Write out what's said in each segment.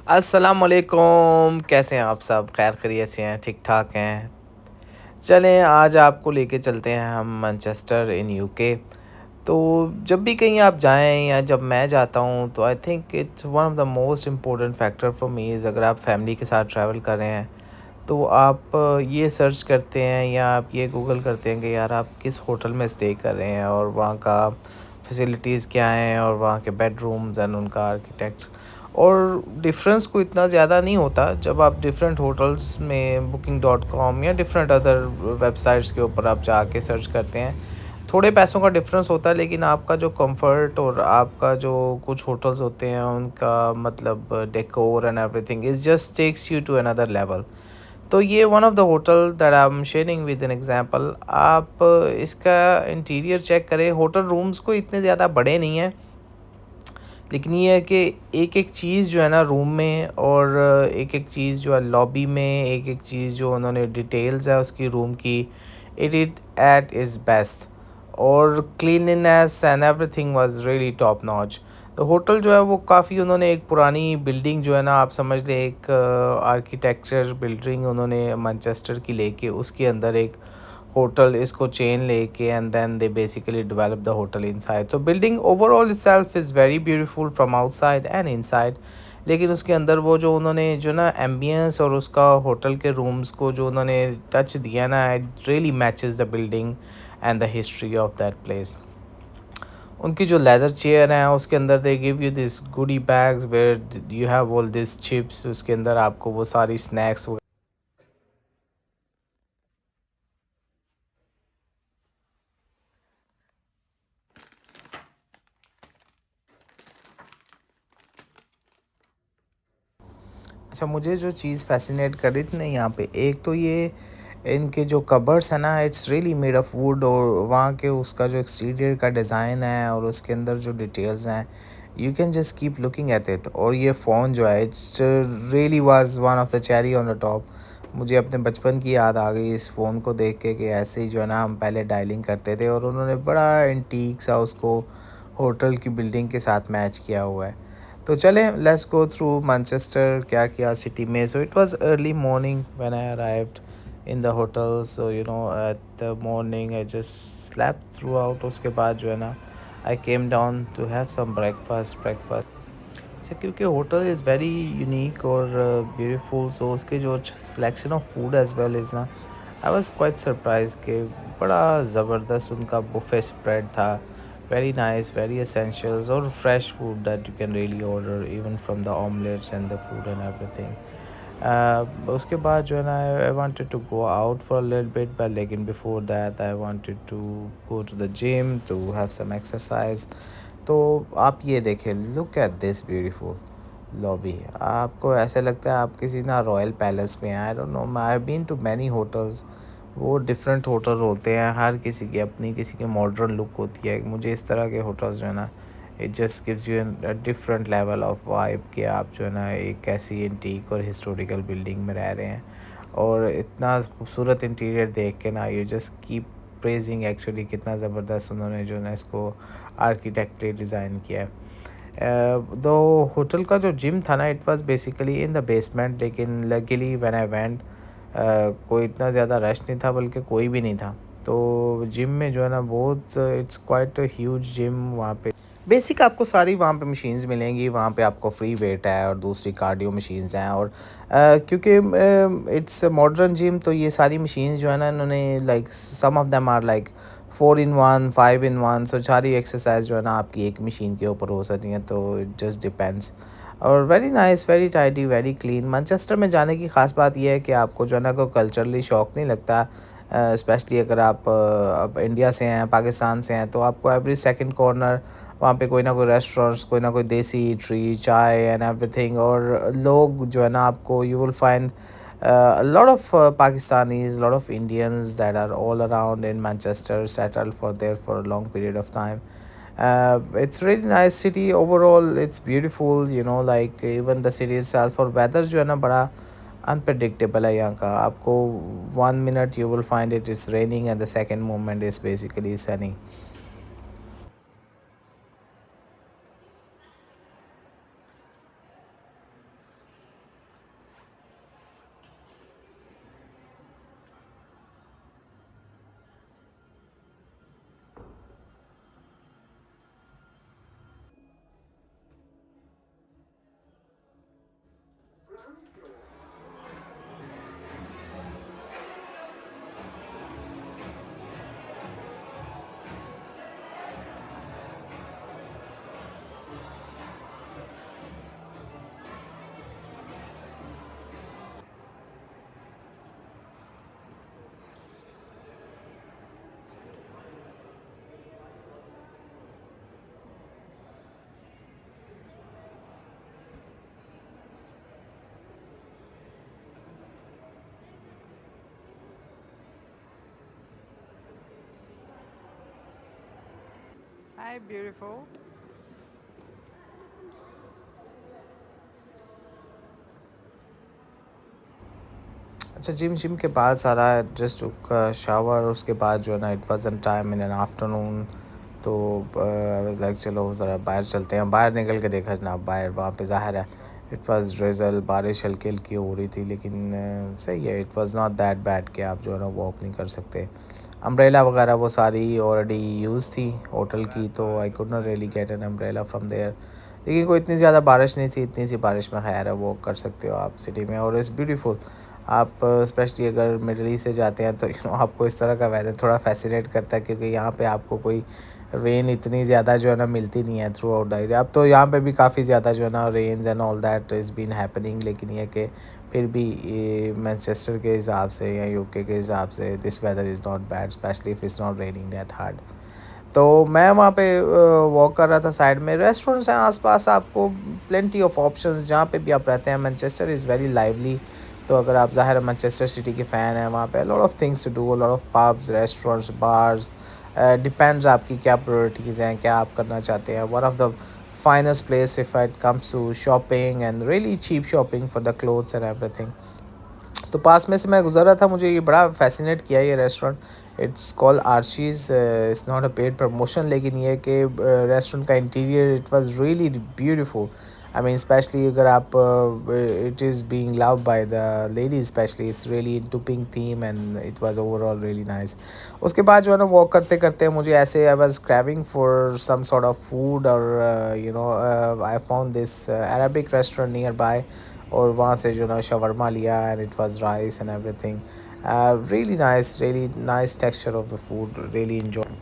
अस्सलाम वालेकुम, कैसे हैं आप सब? खैर खैरियत से हैं, ठीक-ठाक हैं? चलें आज आपको लेके चलते हैं हम मैनचेस्टर इन यूके। तो जब भी कहीं आप जाएँ या जब मैं जाता हूँ तो I think it's one of the most important factor for me is अगर आप फैमिली के साथ ट्रैवल कर रहे हैं, तो आप ये सर्च करते हैं या आप ये गूगल करते हैं कि यार आप किस होटल में स्टे कर रहे हैं और वहाँ का फैसिलिटीज़ क्या हैं और वहाँ के बेडरूम्स एंड उनका आर्किटेक्ट्स और डिफरेंस कोई इतना ज़्यादा नहीं होता जब आप डिफरेंट होटल्स में बुकिंग डॉट कॉम या डिफरेंट अदर वेबसाइट्स के ऊपर आप जाके सर्च करते हैं। थोड़े पैसों का डिफरेंस होता है लेकिन आपका जो कंफर्ट और आपका जो कुछ होटल्स होते हैं उनका मतलब decor and everything is just takes you to another level. तो ये one of the hotel that I am sharing with an example. आप इसका इंटीरियर चेक करें, होटल रूम्स को इतने ज़्यादा बड़े नहीं हैं, लेकिन ये है कि एक-एक चीज़ जो है ना रूम में और एक-एक चीज़ जो है लॉबी में, एक-एक चीज़ जो उन्होंने डिटेल्स है उसकी रूम की, it it at is best और cleanliness and everything was really top notch. तो होटल जो है वो काफ़ी उन्होंने एक पुरानी बिल्डिंग जो है ना आप समझ लें एक आर्किटेक्चर बिल्डिंग उन्होंने मैनचेस्टर की लेके उसके अंदर एक होटल इसको चेन लेके and then they basically develop the hotel inside. तो building overall itself is very beautiful from outside and inside. लेकिन उसके अंदर वो जो उन्होंने जो ना एम्बियंस और उसका होटल के रूम्स को जो उन्होंने टच दिया ना it really matches the building and the history of that place. उनकी जो लेदर चेयर हैं उसके अंदर they give you this goodie bags where you have all this chips, उसके अंदर आपको वो सारी स्नैक्स। अच्छा, मुझे जो चीज़ फ़ैसिनेट कर रही थी ना यहाँ पे, एक तो ये इनके जो कबर्ड्स हैं ना it's really made of would और वहाँ के उसका जो एक्सटीरियर का डिज़ाइन है और उसके अंदर जो डिटेल्स हैं, you can just keep looking at it. और ये फ़ोन जो है it's really was one of the cherry on the top. मुझे अपने बचपन की याद आ गई इस फ़ोन को देख के कि ऐसे ही जो है ना हम पहले डायलिंग करते थे और उन्होंने बड़ा एंटीक सा उसको होटल की बिल्डिंग के साथ मैच किया हुआ है। तो चलें लेट्स गो थ्रू मैनचेस्टर क्या किया सिटी में। So it was early morning when I arrived in the hotel. So you know at the morning I just slept through out. उसके बाद जो है ना I came down to have some breakfast. अच्छा, क्योंकि होटल इज़ वेरी यूनिक और beautiful, so उसके जो selection of food as well is ना आई वाज क्वाइट सरप्राइज कि बड़ा ज़बरदस्त उनका बुफे स्प्रेड था। वेरी नाइस, वेरी एसेंशियल्स और fresh food that you can really order even from the omelettes and the food and everything. उसके बाद जो है ना I wanted to go out for a little bit but लेकिन before that I wanted to go to the gym to have some exercise. तो आप ये देखें, look at this beautiful lobby. आपको ऐसे लगता है आप किसी ना रॉयल पैलेस में हैं। I don't know, I have been to many hotels. वो डिफरेंट होटल होते हैं, हर किसी की अपनी किसी की मॉडर्न लुक होती है। मुझे इस तरह के होटल्स जो है ना it just gives you a different level of vibe कि आप जो है ना एक ऐसी एंटीक और हिस्टोरिकल बिल्डिंग में रह रहे हैं और इतना खूबसूरत इंटीरियर देख के ना you just keep praising actually कितना ज़बरदस्त उन्होंने जो है ना इसको आर्किटेक्टली डिज़ाइन किया है। दो होटल का जो जिम था ना it was basically in the basement, लेकिन लकीली व्हेन आई वेंट कोई इतना ज़्यादा रश नहीं था, बल्कि कोई भी नहीं था। तो जिम में जो है ना बहुत it's quite a huge gym वहाँ पे। बेसिक आपको सारी वहाँ पे मशीन्स मिलेंगी, वहाँ पे आपको फ्री वेट है और दूसरी कार्डियो मशीन्स हैं और क्योंकि इट्स मॉडर्न जिम तो ये सारी मशीन्स जो है ना इन्होंने like some of them are like 4 in 1 5 in 1। So सारी एक्सरसाइज जो है ना आपकी एक मशीन के ऊपर हो सकती हैं, तो इट जस्ट डिपेंड्स। और very nice, very tidy, very clean. Manchester में जाने की ख़ास बात यह है कि आपको जो है ना कोई कल्चरली शॉक नहीं लगता। स्पेशली अगर आप अब इंडिया से हैं, पाकिस्तान से हैं, तो आपको एवरी सेकंड कॉर्नर वहाँ पे कोई ना कोई रेस्टोरेंट्स, कोई ना कोई देसी ट्री चाय एंड एवरीथिंग। और लोग जो है ना आपको you will find a lot of Pakistanis, a lot of Indians that are all around in Manchester, settled for there for a long period of time. It's really nice city overall. It's beautiful, you know, like even the city itself। और weather जो है ना बड़ा unpredictable है यहाँ का। आपको 1 minute you will find it is raining and the second moment is basically sunny। Hi, beautiful. अच्छा, जिम शिम के बाद सारा जस्ट टुक शावर, उसके बाद जो है ना it was time in an afternoon. तो आई वाज़ लाइक चलो ज़रा बाहर चलते हैं। बाहर निकल के देखा जनाब, बाहर वहाँ पे ज़ाहिर है इट वाज़ ड्रिज़ल, बारिश हल्की हल्की हो रही थी, लेकिन सही है, it was not that bad कि आप जो है ना वॉक नहीं कर सकते। अम्ब्रेला वगैरह वो सारी ऑलरेडी यूज़ थी होटल की, तो I could not really get an umbrella from there. लेकिन कोई इतनी ज़्यादा बारिश नहीं थी, इतनी सी बारिश में खैर है वॉक कर सकते हो आप सिटी में, और इट्स ब्यूटीफुल। आप स्पेशली अगर मिडल ईस्ट से जाते हैं तो आपको इस तरह का वेदर थोड़ा फैसिनेट करता है, क्योंकि यहाँ पे आपको कोई रेन इतनी ज़्यादा जो है ना मिलती नहीं है थ्रू आउट द एरिया। अब तो यहाँ पे भी काफ़ी ज़्यादा जो है ना rains and all that is been happening, लेकिन ये कि फिर भी ये मैनचेस्टर के हिसाब से या यूके के हिसाब से this weather is not bad, specially if is not raining that hard. तो मैं वहाँ पे वॉक कर रहा था, साइड में रेस्टोरेंट्स हैं आसपास, आपको प्लेंटी ऑफ ऑप्शंस जहाँ पे भी आप रहते हैं। मैनचेस्टर इज़ वेरी लाइवली, तो अगर आप ज़ाहिर है मैनचेस्टर सिटी के फ़ैन हैं, वहाँ पे lot of things to do, lot of pubs, restaurants, bars. Depends आपकी क्या प्रायोरिटीज़ हैं, क्या आप करना चाहते हैं। One of the finest place if it comes to shopping and really cheap shopping for the clothes and everything. तो पास में से मैं गुज़र रहा था, मुझे ये बड़ा फ़ैसिनेट किया ये restaurant. It's called Arshi's, it's not a paid promotion, लेकिन ये कि रेस्टोरेंट का interior it was really beautiful. I mean specially अगर आप it is being loved by the ladies, specially it's really into pink theme and it was overall really nice. उसके बाद जो है ना वॉक करते करते मुझे ऐसे I was craving for some sort of food, और I found this Arabic restaurant nearby, और वहाँ से जो ना शवरमा लिया and it was rice and everything. Really nice texture of the food, really enjoy.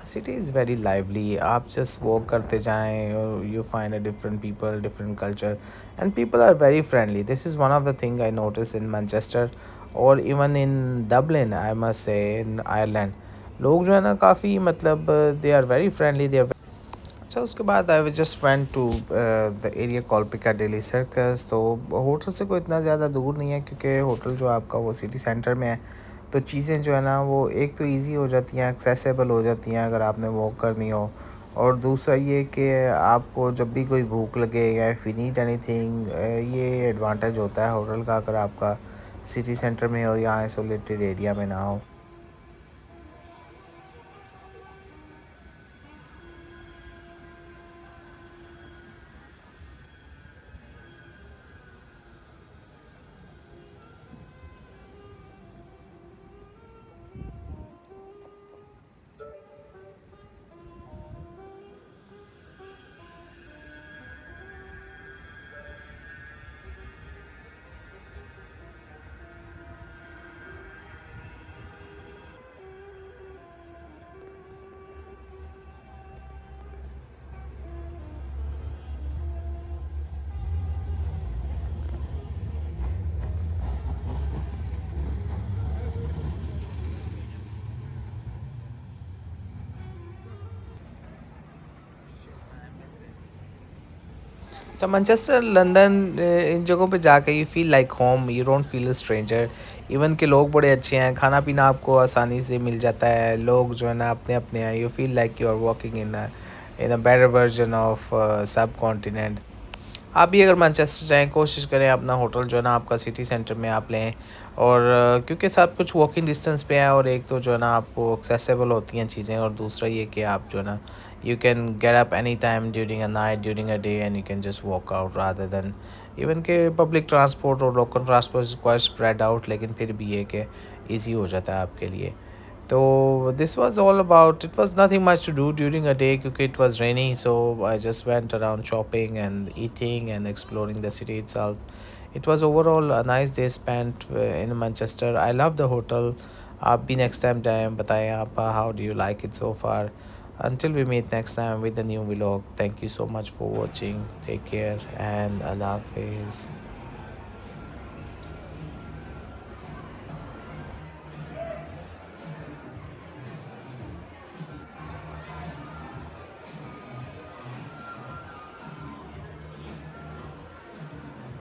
City is very lively, आप just walk करते जाएं, you find a different people, different culture, and people are very friendly. This is one of the thing I notice in Manchester, और even in Dublin, I must say in Ireland. लोग जो है ना काफ़ी मतलब they are very friendly, they. अच्छा, उसके बाद I just went to the area call Piccadilly Circus. तो होटल से कोई इतना ज़्यादा दूर नहीं है, क्योंकि होटल जो आपका वो सिटी सेंटर में है, तो चीज़ें जो है ना वो एक तो इजी हो जाती हैं, एक्सेसिबल हो जाती हैं अगर आपने वॉक करनी हो। और दूसरा ये कि आपको जब भी कोई भूख लगे या इफ़ यू नीड एनीथिंग, ये एडवांटेज होता है होटल का, अगर आपका सिटी सेंटर में हो या आइसोलेटेड एरिया में ना हो। अच्छा, मैनचेस्टर, लंदन, इन जगहों पे जाके you feel like home, you don't feel a stranger. Even के लोग बड़े अच्छे हैं, खाना पीना आपको आसानी से मिल जाता है, लोग जो है ना अपने अपने हैं, you feel like you are walking in a better version of subcontinent. आप भी अगर मैनचेस्टर जाएँ, कोशिश करें अपना होटल जो है ना आपका सिटी सेंटर में आप लें, और क्योंकि सब कुछ वॉकिंग डिस्टेंस पे है, और एक तो जो है ना आपको एक्सेसिबल होती हैं चीज़ें, और दूसरा ये कि आप जो है ना you can get up any time during a night, during a day, and you can just walk out rather than. Even के पब्लिक ट्रांसपोर्ट और local transport is quite spread out, लेकिन फिर भी ये कि ईज़ी हो जाता है आपके लिए। So this was all about, it was nothing much to do during a day because it was rainy, so I just went around shopping and eating and exploring the city itself. It was overall a nice day spent in Manchester. I love the hotel. आप भी next time जाएं, बताएं आप how do you like it so far. Until we meet next time with a new vlog. Thank you so much for watching. Take care and Allah Hafiz.